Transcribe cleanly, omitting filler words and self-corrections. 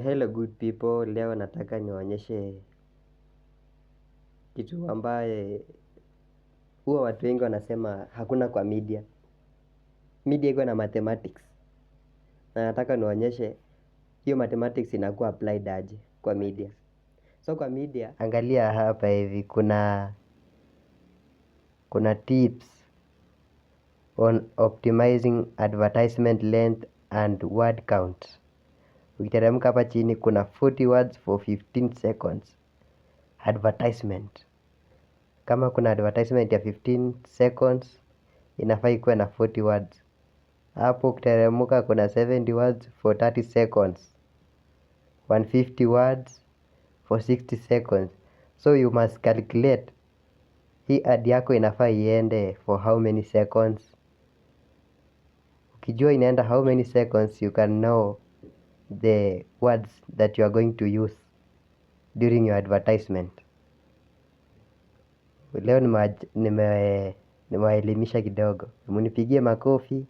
Hello good people, leo nataka niwaonyeshe kitu ambaye huwa watu wengi wanasema hakuna kwa media. Media iko na mathematics. Na nataka niwaonyeshe hiyo mathematics inakuwa applied aje kwa media. So kwa media, angalia hapa hivi kuna tips on optimizing advertisement length and word count. Ukiteremka hapa chini kuna 40 words for 15 seconds. Advertisement. Kama kuna advertisement ya 15 seconds, inafaa ikuwe na 40 words. Hapo ukiteremka kuna 70 words for 30 seconds. 150 words for 60 seconds. So you must calculate hii ad yako inafaa iende for how many seconds. Ukijua inaenda how many seconds, you can know the words that you are going to use during your advertisement. Leo nimewaelimisha kidogo. Munipigie makofi.